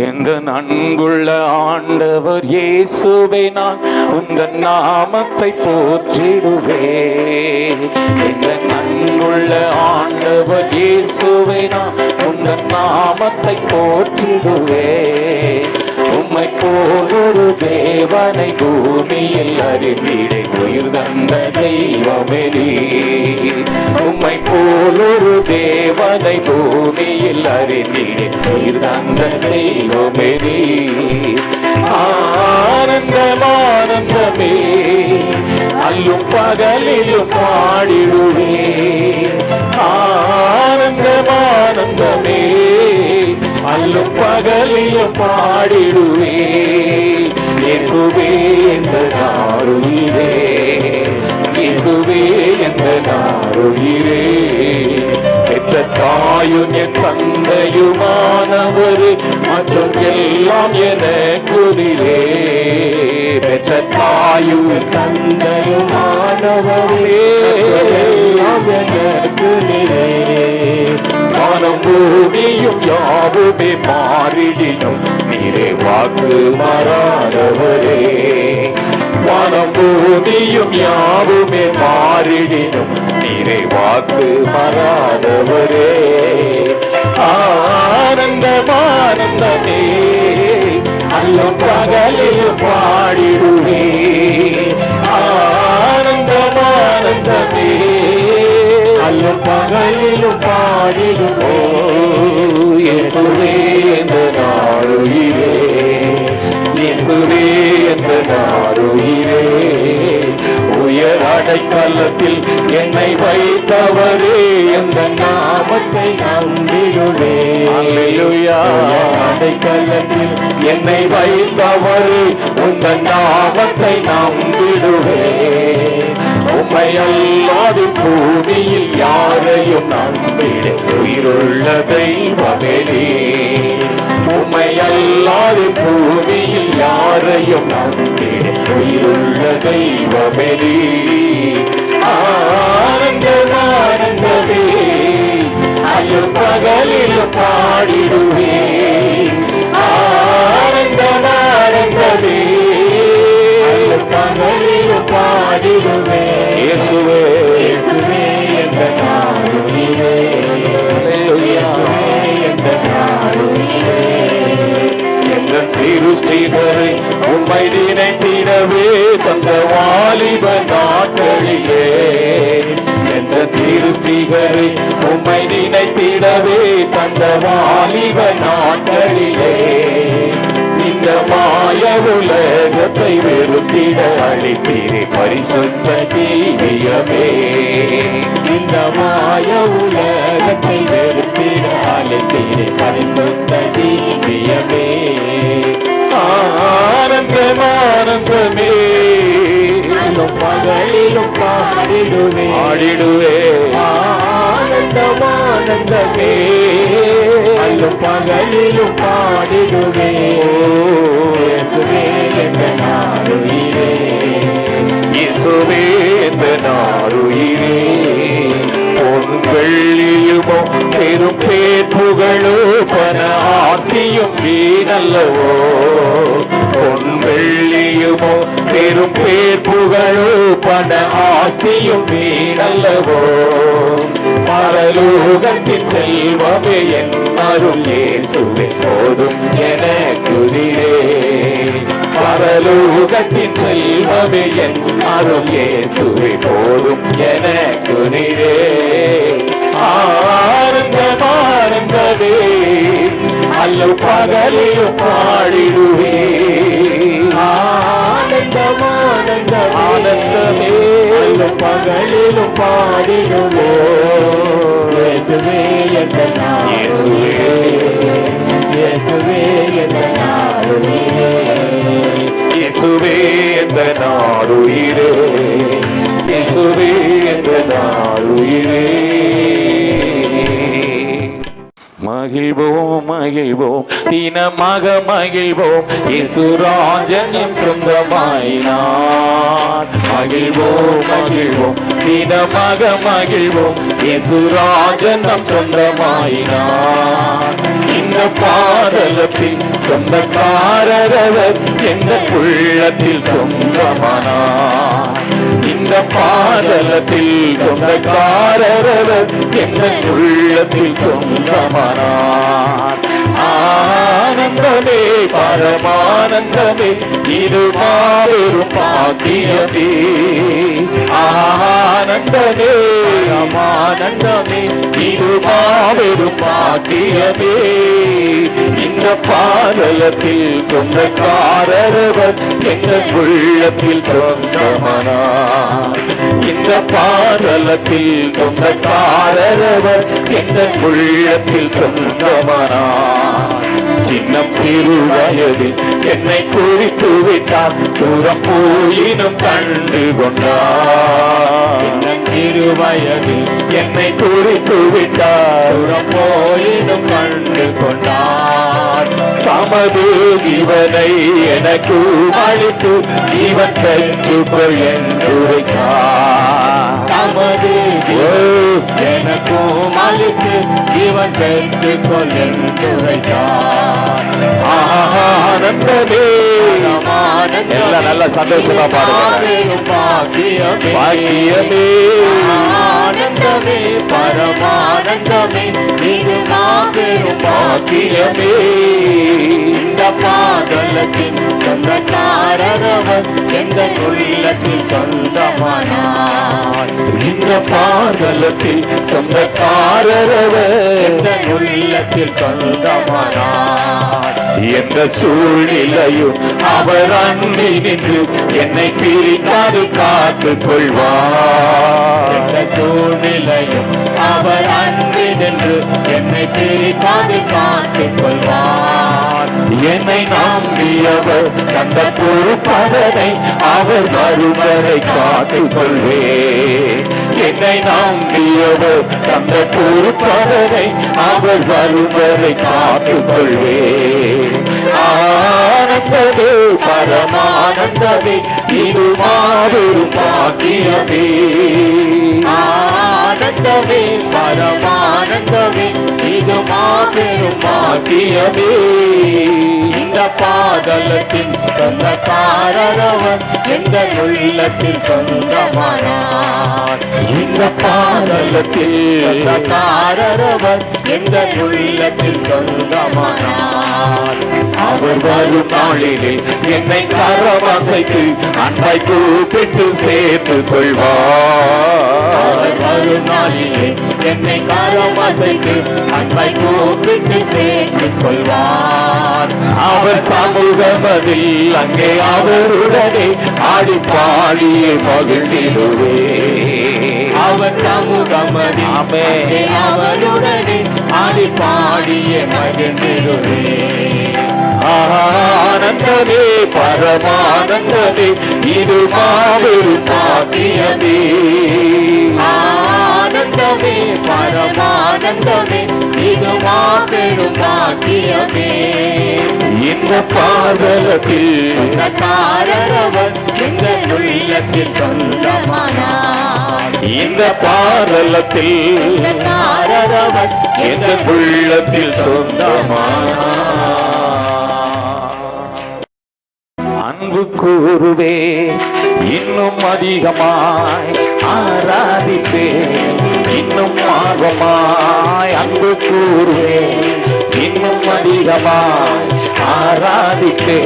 எங்க அன்புள்ள ஆண்டவர் இயேசுவே, நான் உந்தன் நாமத்தை போற்றிடுவேன். எங்க அன்புள்ள ஆண்டவர் இயேசுவே, நான் உந்தன் நாமத்தை போற்றிடுவேன். உம்மை போல் ஒரு தேவனை பூமியில் அறிந்திட உயிர் தந்த தெய்வமே நீர். உம்மை போல் ஒரு தேவனை பூமியில் அறிந்திட உயிர் தந்த தெய்வமே நீர். ஆனந்தம் ஆனந்தமே, அல்லும் பகலிலும் பாடிடுவேன். ஆனந்தம் ஆனந்தமே, அல்லும் பகலிலும் பாடிடுவேன். இயேசுவே என்ற நாருயிரே, இயேசுவே என்ற நாருயிரே. பெற்ற தாயும் என் தந்தையுமானவரே, மற்றும் எல்லாம் எனக்குதிரே. பெற்ற தாயும் தந்தையுமானவரே, எல்லாம் எனக்குதிரே. வானம் பூமியும் யாவுமே மாறிடினும் நீரே வாக்கு மாறாதவரே. வானம் பூமியும் யாவுமே மாறிடினும் நீரே வாக்கு மாறாதவரே. ஆனந்தம் ஆனந்தமே, அல்லும் பகலிலும் பாடிடுவே. ஆனந்தம் ஆனந்தமே, அல்லும் பகலிலும் பாடிடுவே. இயேசுவே என்ற நாருயிரே, இயேசுவே என்ற நாருயிரே. உயர் அடைக்கலத்தில் என்னை வைத்தவரே, எந்த நாமத்தை நம்பிடுவே. அல்லேலூயா. அடைக்கலத்தில் என்னை வைத்தவரே, உந்த நாமத்தை நம்பிடுவே. உம்மை அல்லாது பூமியில் யாரையும் நம்பிட உயிருள்ள தெய்வமே நீர். உம்மை அல்லாது பூமியில் யாரையும் நம்பிட உயிருள்ள தெய்வமே நீர். ஆனந்தம் ஆனந்தமே, அல்லும் பகலிலும் பாடிடுவே. ஆனந்தம் ஆனந்தமே, அல்லும் பகலிலும் பாடிடுவே. இயேசுவே இயேசுவே என்ற நாருயிரே, இயேசுவே என்ற நாருயிரே. என்ற சிருஷ்டிகரை உம்மை நினைத்திடவே தந்த வாலிப நாட்களிலே. என்ற சிருஷ்டிகரை உம்மை நினைத்திடவே தந்த வாலிப நாட்களிலே. இந்த மாய உலகத்தை வெறுத்திட அளித்தீரே பரிசுத்த ஜீவியமே. இந்த மாய உலகத்தை வெறுத்திட அளித்தீரே பரிசுத்த ஜீவியமே. ஆனந்தம் ஆனந்தமே, அல்லும் பகலிலும் பாடிடுவே. பாடிடுவே. ஆனந்தம் ஆனந்தமே, அல்லும் பகலிலும் பாடிடுவே. இயேசுவே என்ற நாருயிரே, இயேசுவே என்ற நாருயிரே. பொன் வெள்ளியுமோ பெரும் பேர் புகழோ பண ஆஸ்தியும் வீணல்லவோ. பொன் வெள்ளியுமோ பெரும் பேர் புகழோ பண ஆஸ்தியும் வீணல்லவோ. பரலோகத்தின் செல்வமே என் அருள் இயேசுவே போதும் எனக்குதிரே. பரலோகத்தின் செல்வமே என் அருள் இயேசுவே போதும் எனக்குதிரே. ஆனந்தம் ஆனந்தமே, அல்லும் பகலிலும் பாடிடுவே. ஆனந்தம் ஆனந்தம் ஆனந்தமே, அல்லும் பகலிலும் பாடிடுவே. இயேசுவே என்ற இயேசுவே, இயேசுவே என்ற நாருயிரே, இயேசுவே என்ற நாருயிரே, இயேசுவே என்ற நாருயிரே. மகிழ்வோம் மகிழ்வோம் தினமாக மகிழ்வோம், இயேசுராஜன் சொந்தமாயினார். மகிழ்வோம் மகிழ்வோம் தினமாக மகிழ்வோம், இயேசுராஜன் சொந்தமாயினார். இந்த பாதலத்தில் சொந்தக்காரரவர் எந்த உள்ளத்தில் சொந்தமானார். இந்த பாதலத்தில் சொந்தக்காரரவர் எந்த உள்ளத்தில் சொந்தமானார். ஆனந்தமே பரமானந்தமே இது மாபெரும் பாக்கியமே. ஆனந்தமே பரமானந்தமே இது மாபெரும் பாக்கியமே. இந்த பாதலத்தில் சொந்தக்காரரவர் எங்கள் உள்ளத்தில் சொந்தமானார். இந்த பாதலத்தில் சொந்தக்காரரவர் எங்கள் உள்ளத்தில் சொந்தமானார். சின்னம் சிறு வயதில் என்னை குறித்து விட்டார், தூரம் போயினும் கண்டு கொண்டார். சின்னம் சிறு வயதில் என்னை குறித்து விட்டார், தூரம் போயினும் கண்டு கொண்டார். தமது ஜீவனை எனக்கு அளித்து ஜீவன் பெற்றுக்கொள் என்றுரைத்தார். தமது எனக்கும் அளித்து ஜீவன் பெற்றுக்கொள் என்றுரைத்தார். ஆனந்தமே எல்லாம் நல்ல சந்தோஷமா பாடுங்க. பாக்கியமே ஆனந்தமே பரமானந்தமே இது மாபெரும் பாக்கியமே. இந்த பாதலத்தின் சொந்தக்காரரவர் எந்த உள்ளத்தில் சொந்தமானார். இந்த பாதலத்தில் சொந்தக்காரரவர் எந்த உள்ளத்தில் சொந்தமானார். எந்த சூழ்நிலையும் அவர் அன்பி நின்று என்னை பிரிக்காது காத்துக் கொள்வார். எந்த சூழ்நிலையும் அவர் அன்பி நின்று என்னை பிரிக்காது காத்துக் கொள்வார். என்னை நம்பியவர் தந்த பொறுப்பதனை அவர் வரும் வரை காத்துக் கொள்வேன். என்னை நம்பியவர் தந்த பொறுப்பதனை அவர் வரும் வரை காத்துக் கொள்வேன். ஆனந்தமே பரமானந்தமே இது மாபெரும் பாக்கியமே. ஆனந்தமே பரமானந்தமே இது மாபெரும் பாக்கியமே. இந்த பாதலத்தின் சொந்தக்காரரவர் எந்த உள்ளத்தில் சொந்தமானார். இந்த பாதலத்தில் சொந்தக்காரரவர் எந்த உள்ளத்தில் சொந்தமானார். அவர் வரும் நாளிலே என்னை கரவசைக்கு அன்பை கூப்பிட்டு சேர்த்து கொள்வார். அவர் வரும் நாளிலே என்னை கரவசைக்கு அன்பை கூப்பிட்டு சேர்த்து கொள்வார். அவர் சமூகமதில் அங்கே அவருடனே ஆடி பாடியே மகிழ்ந்திடுவே. அவர் சமூகமதில் அங்கே அவருடனே ஆடி பாடியே மகிழ்ந்திடுவே. ஆனந்தமே பரமானந்தமே இது மாபெரும் பாக்கியமே. ஆனந்தமே பரமானந்தமே இது மாபெரும் பாக்கியமே. இந்த பாதலத்தில் சொந்தக்காரரவர் எந்த உள்ளத்தில் சொந்தமானார். இந்த பாதலத்தில் சொந்தக்காரரவர் எந்த உள்ளத்தில் சொந்தமானார். அன்பு கூறுவே இன்னும் அதிகமாய் ஆராதிப்பே இன்னும் ஆர்வமாய். அன்பு கூறுவே இன்னும் அதிகமாய் ஆராதிப்பே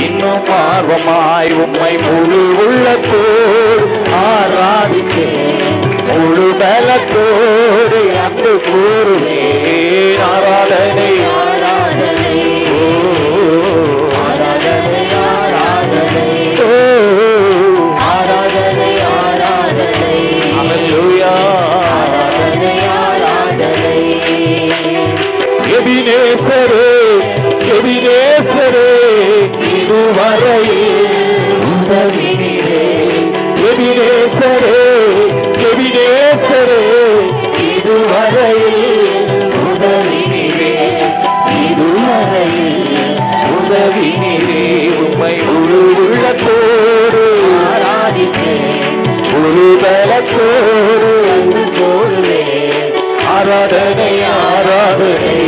இன்னும் ஆர்வமாய். உம்மை முழு உள்ளத்தோடு ஆராதிப்பே முழு பலத்தோடு. அன்பு கூறுவே ஆராதனை ஆராதனை ஆராதனை ஆராதனை ஆராதனை ஆராதனை அல்லேலூயா ஆராதனை ஆராதனை. எபினேசரே எபினேசரே இதுவரையில் உதவினீரே. எபினேசரே எபினேசரே இதுவரையில் உதவினீரே. இதுவரையில் உதவினீரே. உம்மை முழு உள்ளத்தோடு ஆராதிப்பேன் முழு பலத்தோடு அன்பு கூறுவேன். ஆராதனை ஆராதனை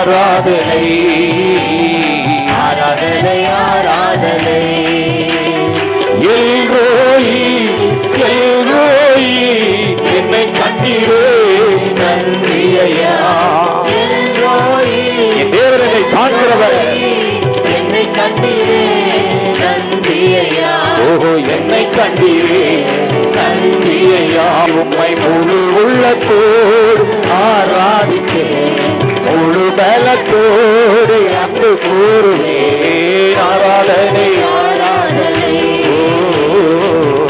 ஆராதனை ஆராதனை ஆராதனை எல்ரோயி எல்ரோயி என்னை கண்டீரே நன்றி ஐயா எல்ரோயி என் தேவனை காண்கிறவர் என்னை கண்டீரே நன்றி ஐயா ஓஹோ என்னை கண்டீரே நன்றி ஐயா உம்மை முழு உள்ளத்தோடு ஆராதித்தேன் முழு பலத்தோடு அன்பு கூறுவேன் ஆராதனை ஆராதனை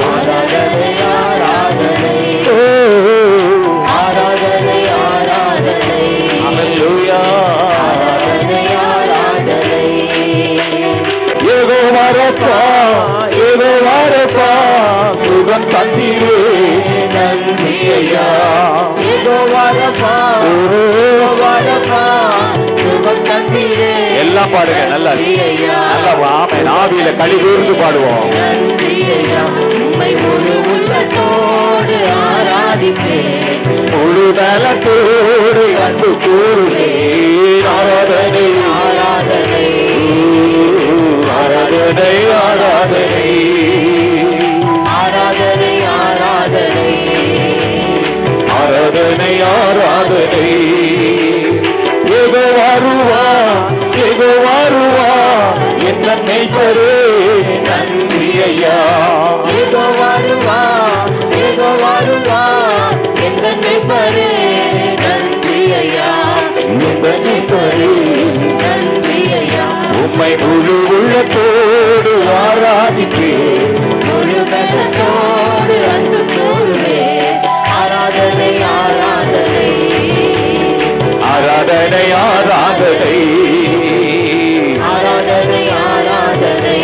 ஆராதனை ஆராதனை ஆராதனை ஆராதனை அல்லேலூயா ஆராதனை ஆராதனை யெகோவா ரப்பா யெகோவா ரப்பா சுகம் தந்தீரே நன்றி ஐயா யெகோவா ரப்பா யெகோவா ரப்பா சுகம் தந்தீரே எல்லாம் பாடுங்க நல்லா நல்லா ஆமென் ஆவியில களி கூர்ந்து பாடுவோம் நன்றி ஐயா உம்மை முழு உள்ளத்தோடு ஆராதிப்பேன் முழு பலத்தோடு அன்பு கூறுவேன் ஆராதனை ஆராதனை ஆராதனை ஆராதனை ஆராதனை ஆராதனை ஆராதனை ஆராதனை யெகோவா வருவா யெகோவா வருவா என் மேய்ப்பரே நன்றி ஐயா யெகோவா வருவா யெகோவா வருவா என் மேய்ப்பரே நன்றி ஐயா என் மேய்ப்பரே நன்றி ஐயா உம்மை முழு உள்ளத்தோடு ஆராதிப்பேன் முழு பலத்தோடு அன்பு கூறுவேன் ஆராதனை ஆராதனை ஆராதனை ஆராதனை ஆராதனை ஆராதனை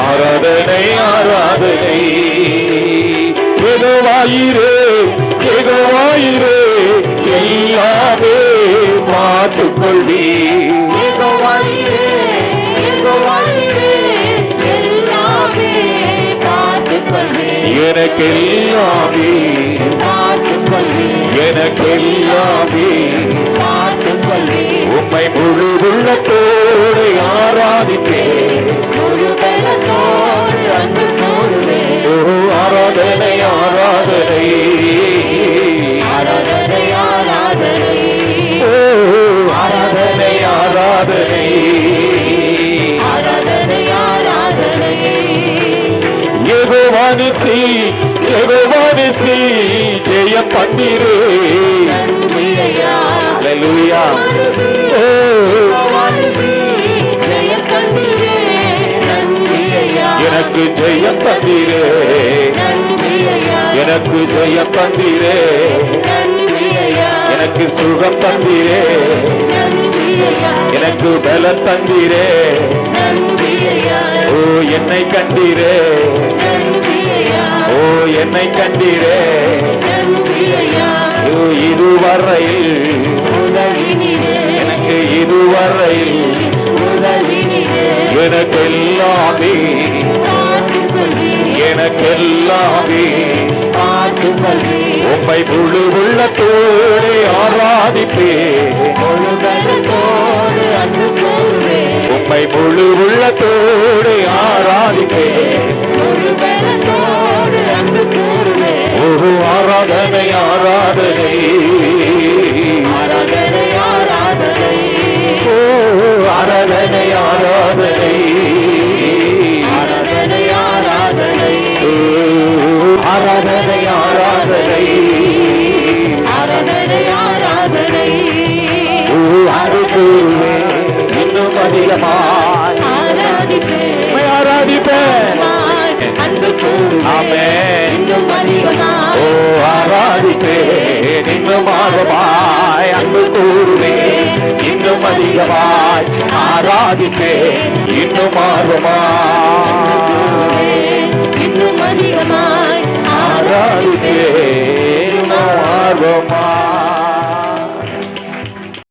ஆராதனை ஆராதனை யெகோவாயிரே யெகோவாயிரே எல்லாமே பார்த்துக்கொள்வீர் யெகோவாயிரே யெகோவாயிரே எல்லாமே பார்த்துக்கொள்வீர் எனக்கு எல்லாமே எனக்கு எல்லாமே உம்மை முழு உள்ளத்தோடு ஆராதிப்பேன் முழு பலத்தோடு அன்பு கூறுவேன் ஆராதனை ஆராதனை ஆராதனை ஆராதனை ஆராதனை ஆராதனை ஆராதனை ஆராதனை யெகோவா நிசி யெகோவா நிசி ஜெய பந்திரே நன்றி ஐயா அல்லேலூயா யெகோவா நிசி ஜெய பந்திரே நன்றி ஐயா எனக்கு ஜெய பந்திரே நன்றி ஐயா எனக்கு ஜெய பந்திரே நன்றி ஐயா எனக்கு சுகம் தந்தீரே நன்றி ஐயா எனக்கு பலம் தந்தீரே நன்றி ஐயா ஓ என்னை கண்டீரே நன்றி ஐயா ஓ என்னை கண்டீரே நன்றி ஐயா ஓ இதுவரையில் உதவினீரே எனக்கு இதுவரையில் உதவினீரே எனக்கு எல்லாமே எனக்கு எல்லாமே உம்மை முழு உள்ளத்தோடு ஆராதிப்பேன் முழு பலத்தோடு அன்பு கூறுவேன் உம்மை முழு உள்ளத்தோடு ஆராதிப்பேன் முழு பலத்தோடு அன்பு கூறுவேன் ஒரு ஆராதனை ஆராதனை ஆராதனை ஆராதனை ஓ ஆராதனை ஆராதனை ஆராதனை ஆராதனை ஆராதனை ஆராதனை ஆராதனை ஆராதனை அருகே இன்னும் அதிகமாய் ஆராதிப்பேன் ஆராதிப்பேன் அன்பு ஆமென் இன்னும் அதிகமாய் ஓ ஆராதிப்பேன் இன்னும் அதிகமாய் அன்பு கூறுவேன் இன்னும் அதிகமாய் ஆராதிப்பேன் இன்னும் ஆர்வமாய் இன்னும் அதிகமாய் ஆராதிப்பேன் இன்னும் ஆர்வமாய்